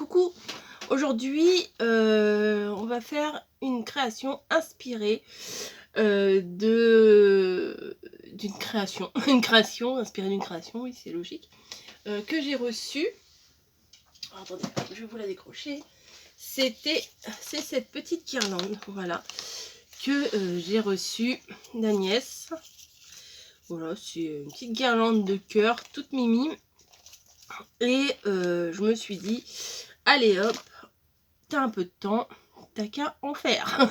Coucou, aujourd'hui on va faire une création inspirée d'une création, inspirée d'une création, oui c'est logique, que j'ai reçue. Attendez, je vais vous la décrocher. C'est cette petite guirlande, voilà, que j'ai reçue d'Agnès. Voilà, c'est une petite guirlande de cœur, toute mimi. Et je me suis dit, allez hop, t'as un peu de temps, t'as qu'à en faire.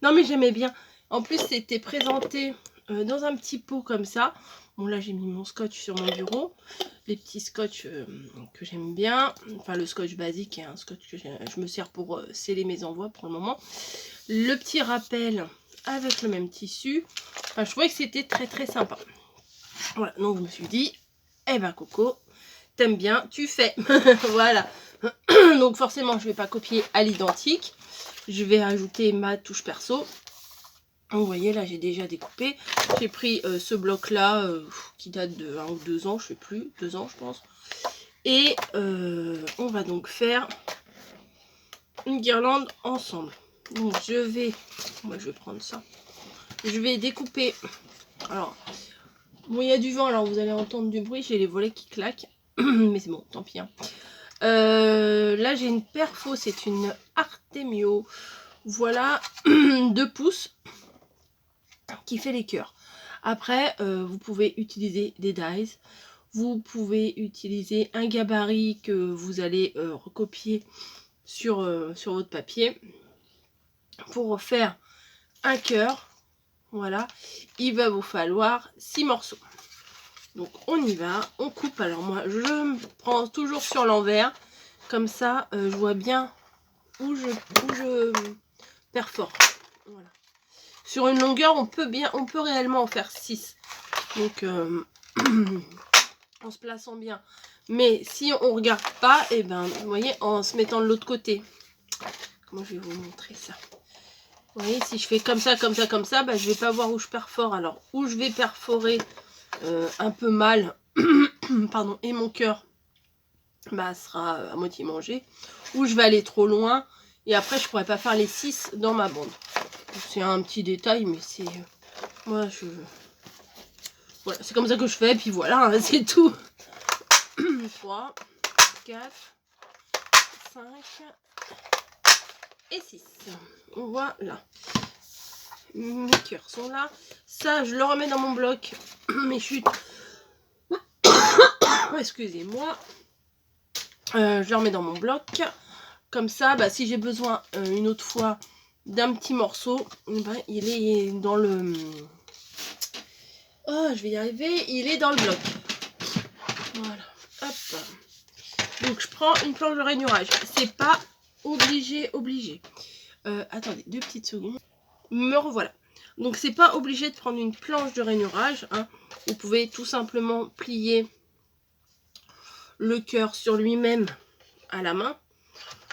Non mais j'aimais bien. En plus c'était présenté dans un petit pot comme ça. Bon là j'ai mis mon scotch sur mon bureau. Les petits scotch que j'aime bien. Enfin le scotch basique et un scotch que je me sers pour sceller mes envois pour le moment. Le petit rappel avec le même tissu. Enfin je trouvais que c'était très sympa. Voilà, donc je me suis dit, eh ben Coco, t'aimes bien, tu fais. Voilà. Donc forcément je vais pas copier à l'identique. Je vais ajouter ma touche perso. Donc, vous voyez là j'ai déjà découpé. J'ai pris ce bloc là qui date de 1 ou 2 ans, je sais plus, 2 ans je pense. Et on va donc faire une guirlande ensemble. Donc moi je vais prendre ça. Je vais découper. Alors bon il y a du vent alors vous allez entendre du bruit, j'ai les volets qui claquent. Mais c'est bon, tant pis. Hein. Là j'ai une perfo, c'est une Artemio. Voilà, 2 pouces qui fait les cœurs. Après, vous pouvez utiliser des dies. Vous pouvez utiliser un gabarit que vous allez recopier sur votre papier pour faire un cœur. Voilà, il va vous falloir 6 morceaux. Donc on y va, on coupe. Alors moi je me prends toujours sur l'envers. Comme ça, je vois bien où je perfore. Voilà. Sur une longueur, on peut réellement en faire 6. Donc en se plaçant bien. Mais si on regarde pas, et ben vous voyez, en se mettant de l'autre côté. Comment je vais vous montrer ça? Vous voyez, si je fais comme ça, bah, je vais pas voir où je perfore. Alors, où je vais perforer un peu mal, pardon, et mon cœur bah, sera à moitié mangé. Ou je vais aller trop loin, et après je pourrais pas faire les 6 dans ma bande. C'est un petit détail, mais c'est... moi, voilà, c'est comme ça que je fais, puis voilà, hein, c'est tout. 3, 4, 5 et 6. Voilà. Mes cœurs sont là. Ça, je le remets dans mon bloc. Mes chutes. Excusez-moi. Je le remets dans mon bloc. Comme ça, bah, si j'ai besoin une autre fois d'un petit morceau, ben, il est dans le... oh, je vais y arriver. Il est dans le bloc. Voilà. Hop. Donc, je prends une planche de rainurage. C'est pas obligé. Attendez, 2 petites secondes. Me revoilà. Donc c'est pas obligé de prendre une planche de rainurage. Hein. Vous pouvez tout simplement plier le cœur sur lui-même à la main.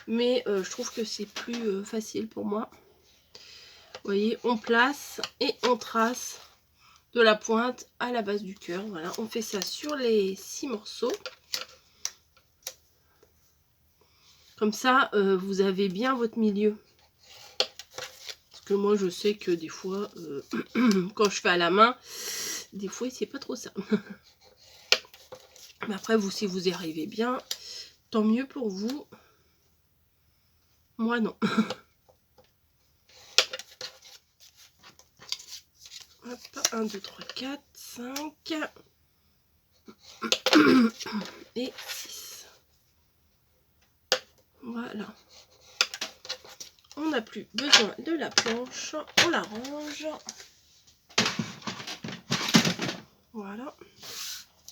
Mais je trouve que c'est plus facile pour moi. Vous voyez, on place et on trace de la pointe à la base du cœur. Voilà, on fait ça sur les 6 morceaux. Comme ça, vous avez bien votre milieu. Que moi je sais que des fois quand je fais à la main, des fois c'est pas trop ça. Mais après vous, si vous y arrivez bien, tant mieux pour vous. Moi non. Hop, 1 2 3 4 5 et 6. Voilà, on n'a plus besoin de la planche, on la range. Voilà,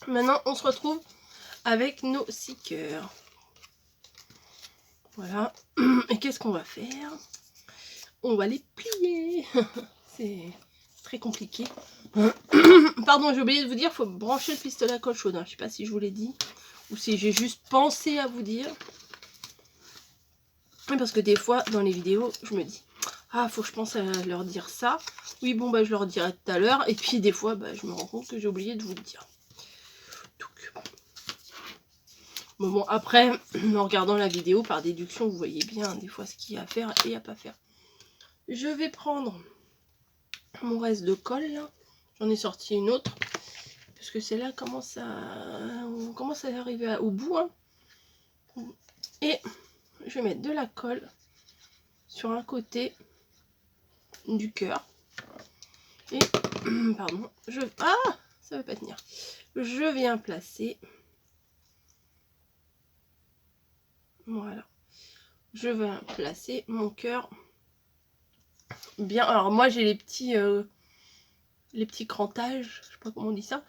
maintenant on se retrouve avec nos 6 cœurs. Voilà, et qu'est-ce qu'on va faire? On va les plier. C'est très compliqué. Pardon, j'ai oublié de vous dire, il faut brancher le pistolet à colle chaude. Hein. Je sais pas si je vous l'ai dit ou si j'ai juste pensé à vous dire. Parce que des fois, dans les vidéos, je me dis, ah, faut que je pense à leur dire ça. Oui, bon, bah, je leur dirai tout à l'heure. Et puis, des fois, bah, je me rends compte que j'ai oublié de vous le dire. Donc, Bon, après, en regardant la vidéo, par déduction, vous voyez bien des fois ce qu'il y a à faire et à pas faire. Je vais prendre mon reste de colle là. J'en ai sorti une autre. Parce que celle-là on commence à arriver au bout. Hein. Et je vais mettre de la colle sur un côté du cœur. Et, pardon, ah, ça ne veut pas tenir. Je viens placer. Voilà. Je vais placer mon cœur bien. Alors moi j'ai les petits crantages, je sais pas comment on dit ça.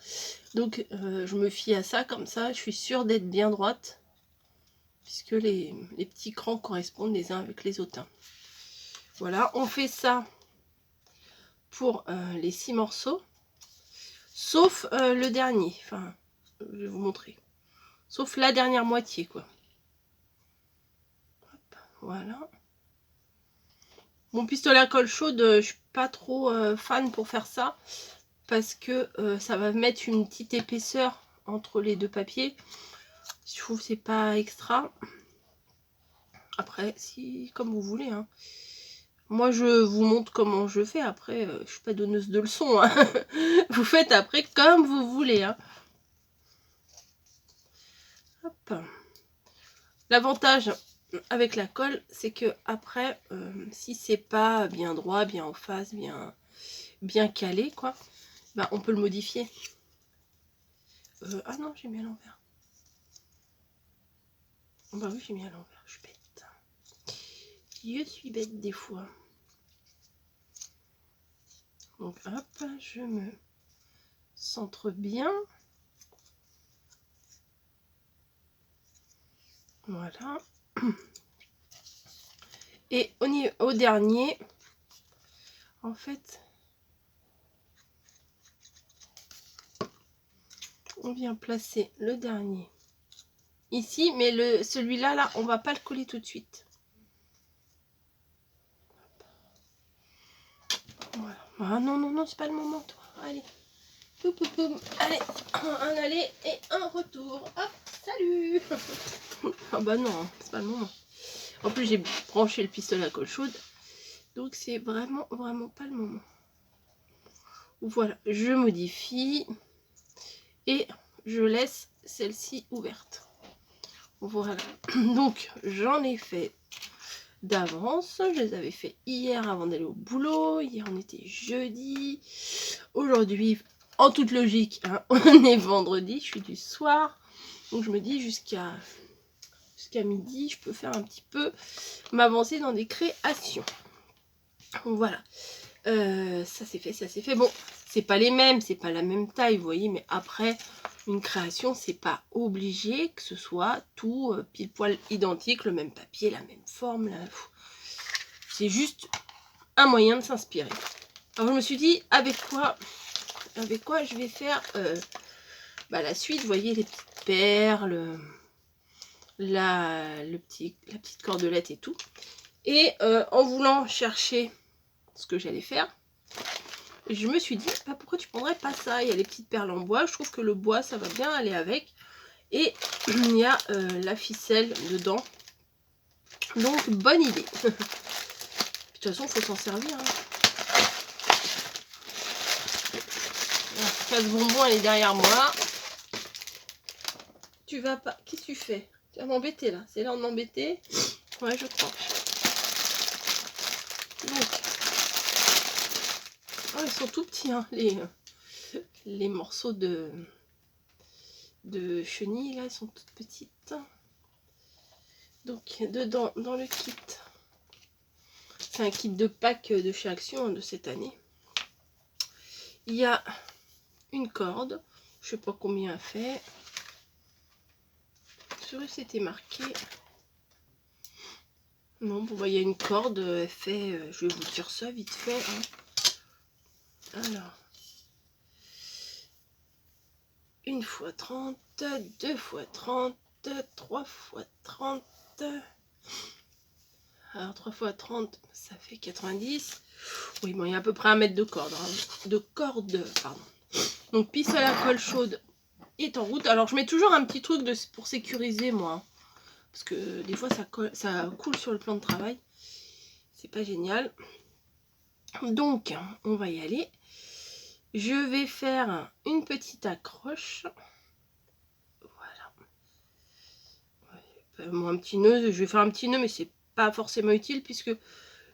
Donc je me fie à ça, comme ça je suis sûre d'être bien droite. Puisque les petits crans correspondent les uns avec les autres. Voilà, on fait ça pour les 6 morceaux. Sauf le dernier. Enfin, je vais vous montrer. Sauf la dernière moitié, quoi. Hop, voilà. Mon pistolet à colle chaude, je suis pas trop fan pour faire ça. Parce que ça va mettre une petite épaisseur entre les deux papiers. Je trouve que c'est pas extra. Après, si comme vous voulez. Hein. Moi, je vous montre comment je fais. Après, je suis pas donneuse de leçons. Hein. Vous faites après comme vous voulez. Hein. Hop. L'avantage avec la colle, c'est que après, si c'est pas bien droit, bien en face, bien calé, quoi, bah, on peut le modifier. Ah non, j'ai mis à l'envers. Bah oui, j'ai mis à l'envers. Je suis bête. Je suis bête des fois. Donc hop, je me centre bien. Voilà. Et au dernier, en fait, on vient placer le dernier ici, mais celui-là, là, on va pas le coller tout de suite. Voilà. Ah non, non, non, c'est pas le moment, toi. Allez. Poum, poum, poum. Allez, un aller et un retour. Hop, salut. Ah bah non, c'est pas le moment. En plus, j'ai branché le pistolet à colle chaude. Donc, c'est vraiment, vraiment pas le moment. Voilà, je modifie. Et je laisse celle-ci ouverte. Voilà. Donc, j'en ai fait d'avance. Je les avais fait hier avant d'aller au boulot. Hier, on était jeudi. Aujourd'hui, en toute logique, hein, on est vendredi. Je suis du soir. Donc, je me dis jusqu'à midi, je peux faire un petit peu m'avancer dans des créations. Voilà. Ça c'est fait, ça c'est fait. Bon, c'est pas les mêmes, c'est pas la même taille, vous voyez, mais après, une création, c'est pas obligé que ce soit tout pile poil identique, le même papier, la même forme. C'est juste un moyen de s'inspirer. Alors je me suis dit, avec quoi je vais faire la suite, vous voyez, les petites perles, la petite cordelette et tout. Et en voulant chercher ce que j'allais faire, je me suis dit, bah, pourquoi tu prendrais pas ça? Il y a les petites perles en bois, je trouve que le bois, ça va bien aller avec. Et il y a la ficelle dedans. Donc, bonne idée. De toute façon, il faut s'en servir. Hein. Casse bonbon, elle est derrière moi. Tu vas pas... Qu'est-ce que tu fais? Tu vas m'embêter, là. C'est l'heure de m'embêter. Ouais, je crois. Donc... Oh, ils sont tout petits, hein, les morceaux de chenilles, là, ils sont toutes petites. Donc, dedans, dans le kit, c'est un kit de Pâques de chez Action de cette année. Il y a une corde, je sais pas combien elle fait. Sur c'était marqué. Non, bon, bah, il y a une corde, elle fait, je vais vous dire ça vite fait. Hein. Alors, 1 x 30, 2 x 30, 3 x 30. Alors 3 x 30, ça fait 90. Oui, bon, il y a à peu près 1 mètre de corde. Hein, pardon. Donc pistolet à colle chaude est en route. Alors je mets toujours un petit truc pour sécuriser moi. Parce que des fois ça coule sur le plan de travail. C'est pas génial. Donc on va y aller. Je vais faire une petite accroche. Voilà. Un petit nœud. Je vais faire un petit nœud mais c'est pas forcément utile puisque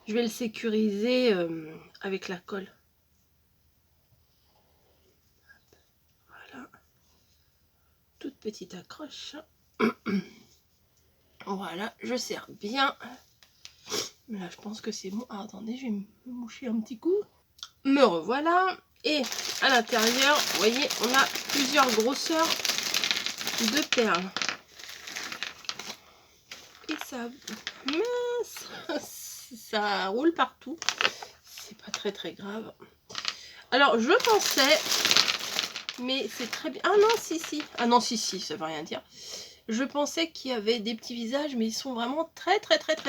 je vais le sécuriser avec la colle. Voilà. Toute petite accroche. Voilà, je serre bien. Là, je pense que c'est bon. Ah, attendez, je vais me moucher un petit coup. Me revoilà. Et à l'intérieur, vous voyez, on a plusieurs grosseurs de perles. Et ça... mince, ça roule partout. C'est pas très grave. Alors, je pensais... mais c'est très bien... ah non, si. Ah non, si, ça veut rien dire. Je pensais qu'il y avait des petits visages, mais ils sont vraiment très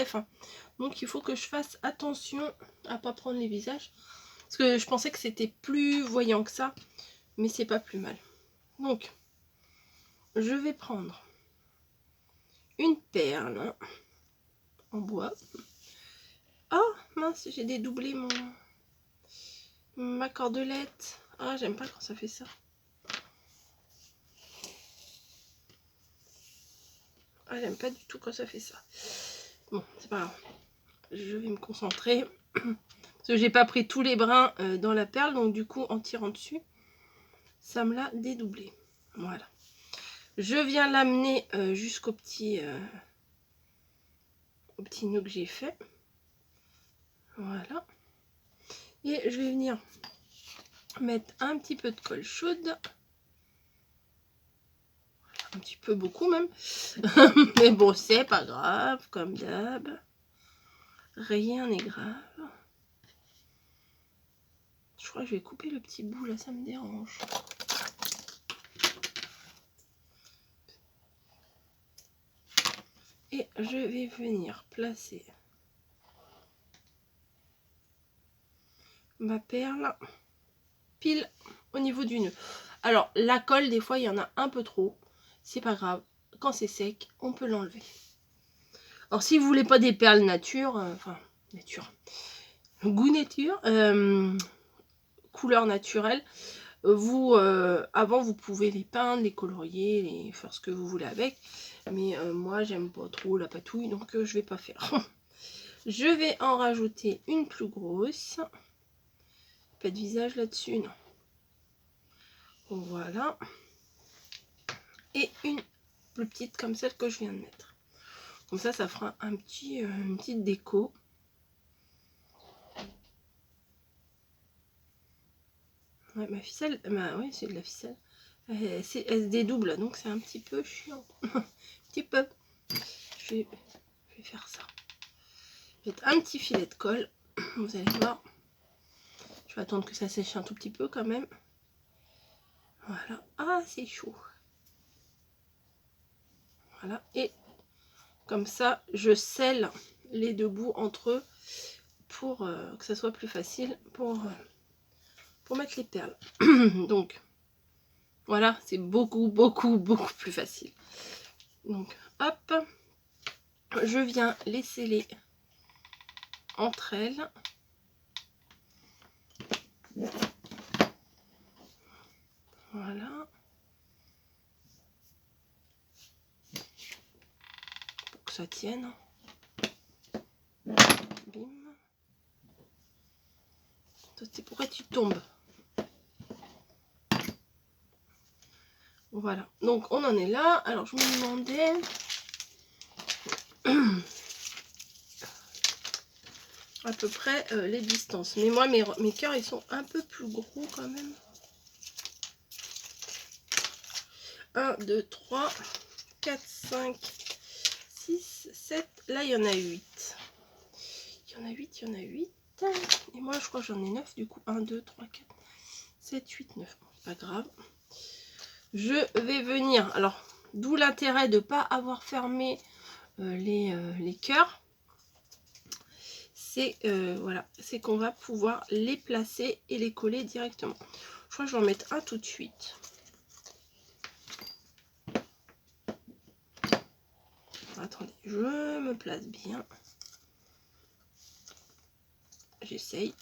fins. Donc il faut que je fasse attention à pas prendre les visages. Parce que je pensais que c'était plus voyant que ça. Mais c'est pas plus mal. Donc, je vais prendre une perle en bois. Oh mince, j'ai dédoublé ma cordelette. Ah, j'aime pas quand ça fait ça. Ah, j'aime pas du tout quand ça fait ça. Bon, c'est pas grave. Je vais me concentrer. Parce que j'ai pas pris tous les brins dans la perle. Donc du coup, en tirant dessus, ça me l'a dédoublé. Voilà. Je viens l'amener jusqu'au petit nœud que j'ai fait. Voilà. Et je vais venir mettre un petit peu de colle chaude. Un petit peu, beaucoup même. Mais bon, c'est pas grave, comme d'hab. Rien n'est grave. Je crois que je vais couper le petit bout là, ça me dérange. Et je vais venir placer ma perle pile au niveau du nœud. Alors la colle, des fois il y en a un peu trop, c'est pas grave, quand c'est sec on peut l'enlever. Alors si vous voulez pas des perles nature, enfin nature, goût nature, couleur naturelle, vous avant vous pouvez les peindre, les colorier, les faire ce que vous voulez avec, mais moi j'aime pas trop la patouille, donc je vais pas faire. Je vais en rajouter une plus grosse. Pas de visage là-dessus, non. Voilà. Et une plus petite comme celle que je viens de mettre. Comme ça, ça fera un petit, une petite déco. Ouais, ma ficelle, oui, c'est de la ficelle. Elle se dédouble, donc c'est un petit peu chiant. Un petit peu. Je vais faire ça. Je vais mettre un petit filet de colle. Vous allez voir. Je vais attendre que ça sèche un tout petit peu quand même. Voilà. Ah, c'est chaud. Voilà. Et comme ça, je scelle les deux bouts entre eux pour que ça soit plus facile pour mettre les perles. Donc, voilà, c'est beaucoup plus facile. Donc, hop, je viens les sceller entre elles. Voilà. Pour que ça tienne. Bim. C'est pourquoi tu tombes. Voilà, donc on en est là. Alors je me demandais à peu près les distances. Mais moi mes cœurs ils sont un peu plus gros quand même. 1, 2, 3, 4, 5, 6, 7. Là il y en a 8. Il y en a 8, il y en a 8. Et moi je crois que j'en ai 9 du coup. 1, 2, 3, 4, 7, 8, 9. Bon, c'est pas grave. Je vais venir, alors d'où l'intérêt de ne pas avoir fermé les cœurs, c'est voilà, c'est qu'on va pouvoir les placer et les coller directement. Je crois que je vais en mettre un tout de suite. je me place bien. J'essaye.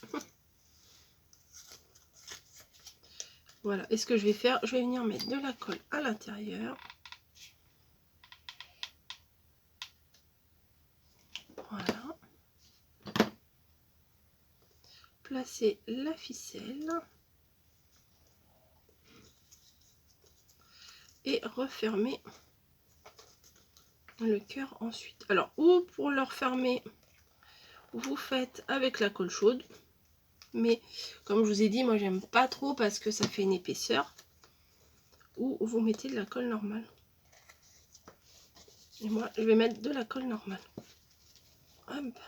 Voilà. Et ce que je vais faire, je vais venir mettre de la colle à l'intérieur. Voilà. Placer la ficelle. Et refermer le cœur ensuite. Alors, ou pour le refermer, vous faites avec la colle chaude. Mais comme je vous ai dit, moi j'aime pas trop parce que ça fait une épaisseur. Ou vous mettez de la colle normale. Et moi, je vais mettre de la colle normale. Hop.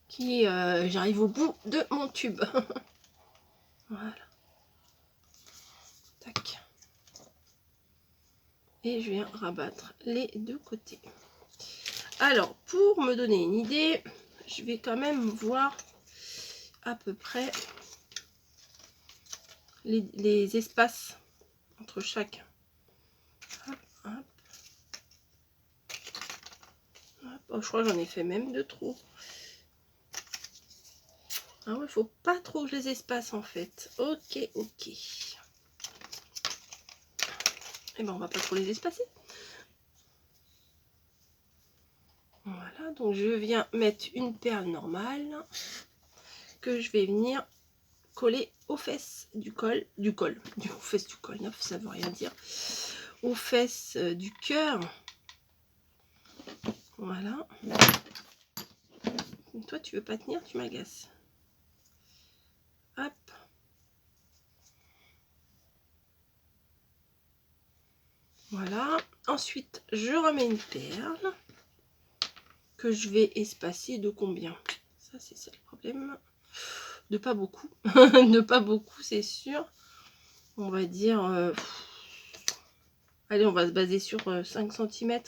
Qui, j'arrive au bout de mon tube. Voilà. Tac. Et je viens rabattre les deux côtés. Alors, pour me donner une idée, je vais quand même voir à peu près les espaces entre chaque. Hop, hop. Hop. Oh, je crois que j'en ai fait même de trop. Ah ouais, faut pas trop que je les espace en fait. Ok, ok. Et ben on va pas trop les espacer. Voilà, donc je viens mettre une perle normale que je vais venir coller aux fesses aux fesses du col, neuf, ça veut rien dire, aux fesses du cœur. Voilà. Toi tu veux pas tenir, tu m'agaces. Hop. Voilà. Ensuite je remets une perle que je vais espacer de combien? Ça c'est ça le problème. De pas beaucoup. De pas beaucoup, c'est sûr. On va dire... allez, on va se baser sur 5 cm.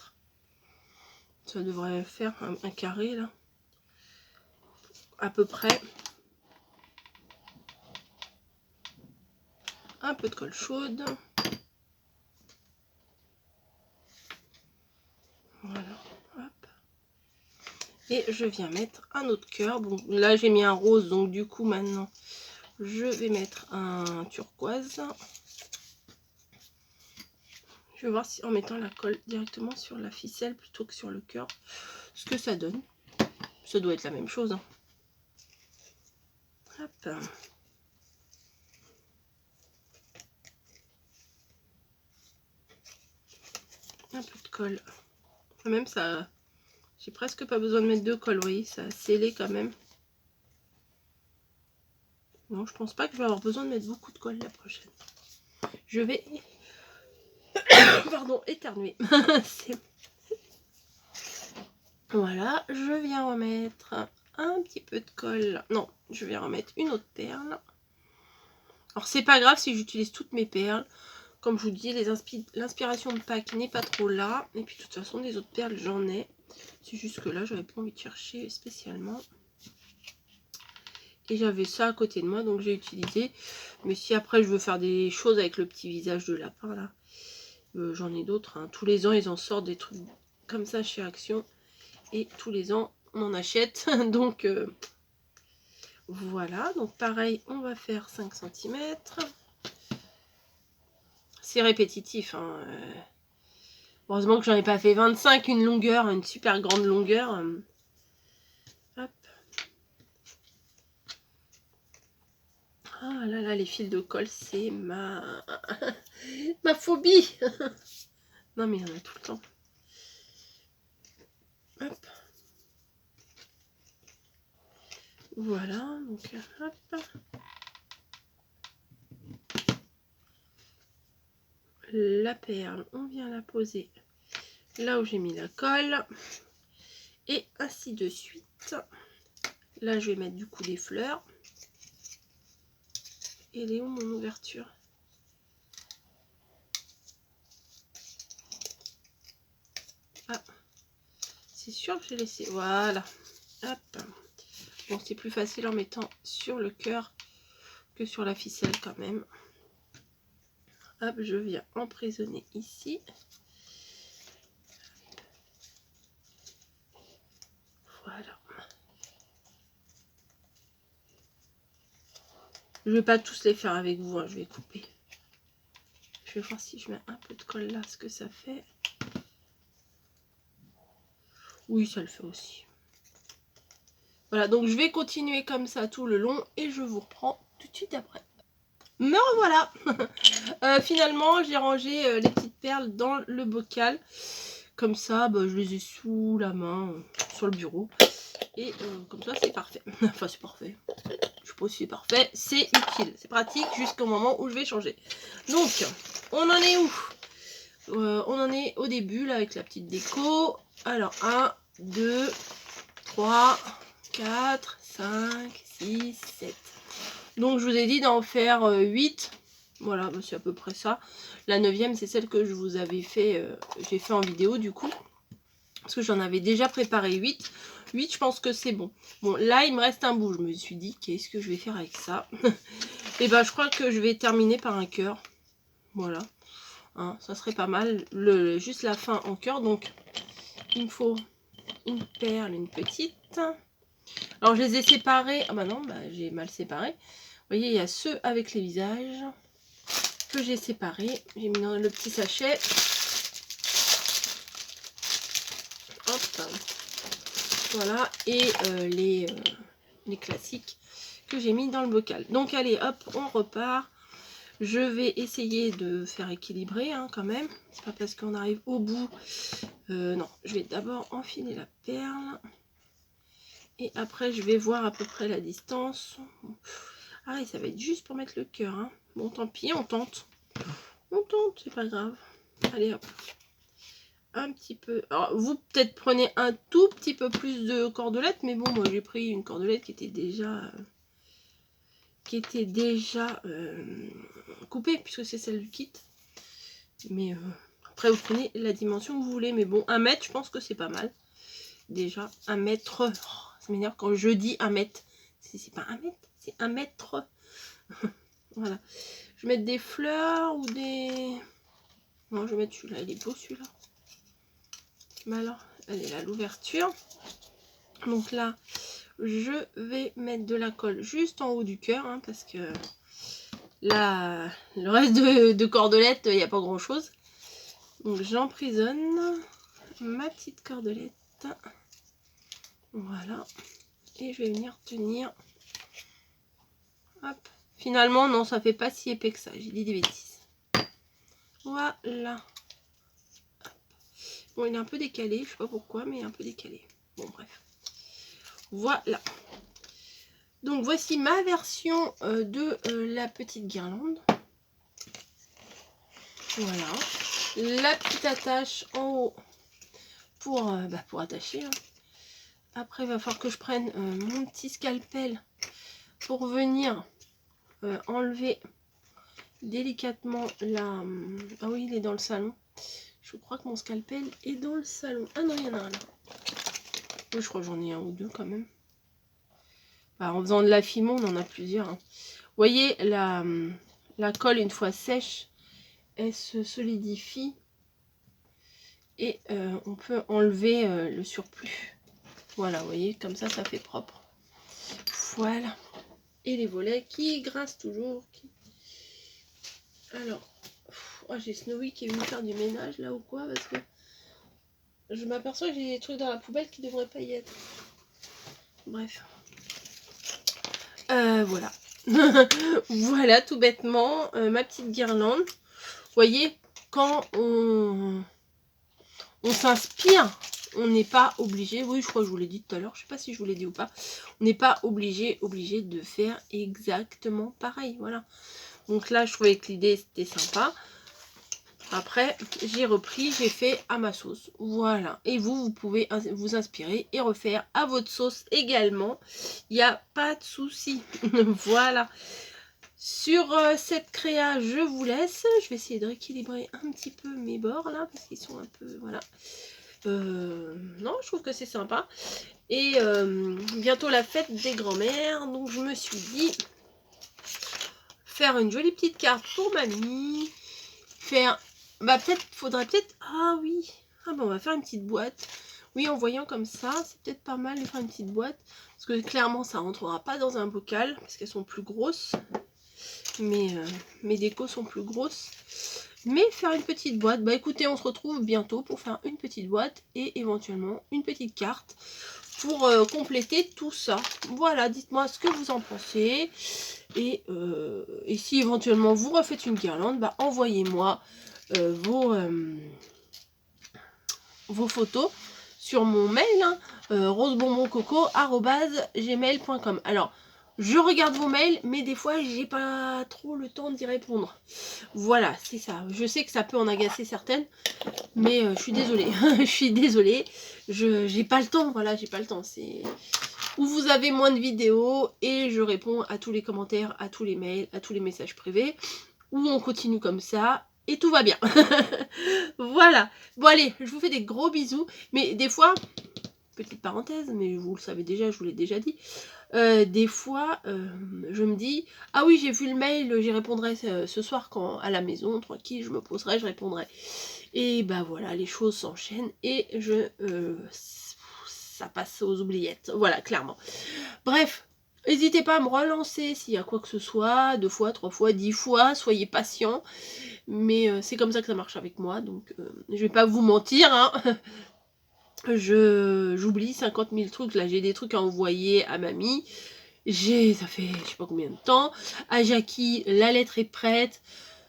Ça devrait faire un carré, là. À peu près. Un peu de colle chaude. Voilà. Hop. Et je viens mettre un autre cœur. Bon, là, j'ai mis un rose, donc du coup, maintenant, je vais mettre un turquoise. Je vais voir si en mettant la colle directement sur la ficelle plutôt que sur le cœur, ce que ça donne. Ça doit être la même chose. Hein. Hop. Un peu de colle. Même ça, j'ai presque pas besoin de mettre de colle, vous voyez, ça a scellé quand même. Non, je pense pas que je vais avoir besoin de mettre beaucoup de colle la prochaine. Je vais... Pardon, éternuer. Voilà, je viens remettre un petit peu de colle. Non, je vais remettre une autre perle. Alors, c'est pas grave si j'utilise toutes mes perles. Comme je vous dis, l'inspiration de Pâques n'est pas trop là. Et puis, de toute façon, des autres perles, j'en ai. C'est juste que là, j'avais pas envie de chercher spécialement. Et j'avais ça à côté de moi, donc j'ai utilisé. Mais si après, je veux faire des choses avec le petit visage de lapin, là, j'en ai d'autres. Hein. Tous les ans, ils en sortent des trucs comme ça chez Action. Et tous les ans, on en achète. Donc, voilà. Donc, pareil, on va faire 5 cm. C'est répétitif. Hein. Heureusement que j'en ai pas fait 25, une longueur, une super grande longueur. Hop. Ah là là, les fils de colle, c'est ma phobie. Non, mais il y en a tout le temps. Hop. Voilà, donc hop. La perle, on vient la poser là où j'ai mis la colle. Et ainsi de suite. Là, je vais mettre du coup des fleurs. Et elle est où mon ouverture? Ah, c'est sûr que j'ai laissé. Voilà. Hop. Bon, c'est plus facile en mettant sur le cœur que sur la ficelle quand même. Hop, je viens emprisonner ici. Voilà. Je vais pas tous les faire avec vous, hein, je vais couper. Je vais voir si je mets un peu de colle là, ce que ça fait. Oui, ça le fait aussi. Voilà, donc je vais continuer comme ça tout le long et je vous reprends tout de suite après. Me revoilà. Finalement, j'ai rangé les petites perles dans le bocal. Comme ça, bah, je les ai sous la main, sur le bureau. Et comme ça, c'est parfait. Enfin, c'est parfait. Je sais pas si c'est parfait. C'est utile, c'est pratique jusqu'au moment où je vais changer. Donc, on en est où? On en est au début, là, avec la petite déco. Alors, 1, 2, 3, 4, 5, 6, 7. Donc, je vous ai dit d'en faire 8. Voilà, bah, c'est à peu près ça. La 9e, c'est celle que je vous avais fait, j'ai fait en vidéo, du coup. Parce que j'en avais déjà préparé 8. 8, je pense que c'est bon. Bon, là, il me reste un bout. Je me suis dit, qu'est-ce que je vais faire avec ça? Et ben, je crois que je vais terminer par un cœur. Voilà. Hein, ça serait pas mal. Juste la fin en cœur. Donc, il me faut une perle, une petite. Alors, je les ai séparés. Ah bah non, bah, j'ai mal séparé. Vous voyez, il y a ceux avec les visages que j'ai séparés. J'ai mis dans le petit sachet. Hop. Voilà. Et les classiques que j'ai mis dans le bocal. Donc, allez, hop, on repart. Je vais essayer de faire équilibrer hein, quand même. C'est pas parce qu'on arrive au bout. Non, je vais d'abord enfiler la perle. Et après, je vais voir à peu près la distance. Ah, et ça va être juste pour mettre le cœur. Hein. Bon, tant pis, on tente. On tente, c'est pas grave. Allez, hop. Un petit peu. Alors, vous, peut-être prenez un tout petit peu plus de cordelettes. Mais bon, moi, j'ai pris une cordelette qui était déjà... coupée, puisque c'est celle du kit. Mais après, vous prenez la dimension que vous voulez. Mais bon, 1 mètre, je pense que c'est pas mal. Déjà, 1 mètre. Oh, ça m'énerve quand je dis 1 mètre. C'est pas 1 mètre, c'est 1 mètre. Voilà. Je vais mettre des fleurs ou des... Non, je vais mettre celui-là. Il est beau, celui-là. Mais alors, elle est là, l'ouverture. Donc là, je vais mettre de la colle juste en haut du cœur. Hein, parce que là, le reste de cordelette, il n'y a pas grand-chose. Donc j'emprisonne ma petite cordelette. Voilà. Et je vais venir tenir. Hop. Finalement, non, ça fait pas si épais que ça. J'ai dit des bêtises. Voilà. Hop. Bon, il est un peu décalé. Je sais pas pourquoi, mais il est un peu décalé. Bon, bref. Voilà. Donc, voici ma version de la petite guirlande. Voilà. La petite attache en haut pour attacher. Hein. Après, il va falloir que je prenne mon petit scalpel pour venir enlever délicatement la... Ah oui, il est dans le salon. Je crois que mon scalpel est dans le salon. Ah non, il y en a un là. Oui, je crois que j'en ai un ou deux quand même. Bah, en faisant de l'affillement, on en a plusieurs. Hein. Vous voyez, la colle, une fois sèche, elle se solidifie. Et on peut enlever le surplus. Voilà, vous voyez, comme ça, ça fait propre. Voilà. Et les volets qui grincent toujours. Alors, oh, j'ai Snowy qui est venu faire du ménage là ou quoi, parce que je m'aperçois que j'ai des trucs dans la poubelle qui ne devraient pas y être. Bref. Voilà. Voilà, tout bêtement, ma petite guirlande. Vous voyez, quand on s'inspire, on n'est pas obligé, oui, je crois que je vous l'ai dit tout à l'heure, je sais pas si je vous l'ai dit ou pas, on n'est pas obligé de faire exactement pareil, voilà. Donc là, je trouvais que l'idée, c'était sympa. Après, j'ai repris, j'ai fait à ma sauce. Voilà. Et vous pouvez vous inspirer et refaire à votre sauce également. Il n'y a pas de souci. Voilà. Sur cette créa, je vous laisse. Je vais essayer de rééquilibrer un petit peu mes bords là, parce qu'ils sont un peu... Voilà. Non, je trouve que c'est sympa. Et bientôt la fête des grands-mères. Donc je me suis dit... faire une jolie petite carte pour mamie. Faire... Bah peut-être, faudrait peut-être... Ah oui. Ah bah on va faire une petite boîte. Oui, en voyant comme ça, c'est peut-être pas mal de faire une petite boîte. Parce que clairement, ça rentrera pas dans un bocal. Parce qu'elles sont plus grosses. Mes décos sont plus grosses. Mais faire une petite boîte, bah écoutez, on se retrouve bientôt pour faire une petite boîte et éventuellement une petite carte pour compléter tout ça. Voilà, dites-moi ce que vous en pensez. Et si éventuellement vous refaites une guirlande, bah envoyez-moi vos photos sur mon mail, hein, rosebonboncoco@gmail.com. Alors, je regarde vos mails, mais des fois, j'ai pas trop le temps d'y répondre. Voilà, c'est ça. Je sais que ça peut en agacer certaines, mais je suis désolée. Je suis désolée. J'ai pas le temps, voilà, j'ai pas le temps. C'est où vous avez moins de vidéos et je réponds à tous les commentaires, à tous les mails, à tous les messages privés, ou on continue comme ça et tout va bien. Voilà. Bon allez, je vous fais des gros bisous, mais des fois, petite parenthèse, mais vous le savez déjà, je vous l'ai déjà dit, des fois, je me dis, ah oui, j'ai vu le mail, j'y répondrai ce soir quand à la maison, tranquille, je me poserai, je répondrai. Et bah voilà, les choses s'enchaînent et ça passe aux oubliettes. Voilà, clairement. Bref, n'hésitez pas à me relancer s'il y a quoi que ce soit, 2 fois, 3 fois, 10 fois, soyez patient. Mais c'est comme ça que ça marche avec moi, donc je vais pas vous mentir, hein. J'oublie 50 000 trucs, là j'ai des trucs à envoyer à mamie. Ça fait je sais pas combien de temps. À Jackie, la lettre est prête.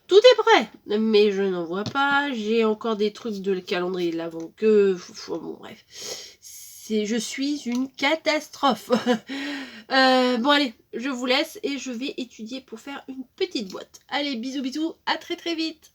Tout est prêt, mais je n'en vois pas. J'ai encore des trucs de le calendrier de l'avant que... Bon, bref. Je suis une catastrophe. Bon, allez, je vous laisse et je vais étudier pour faire une petite boîte. Allez, bisous, bisous, à très très vite.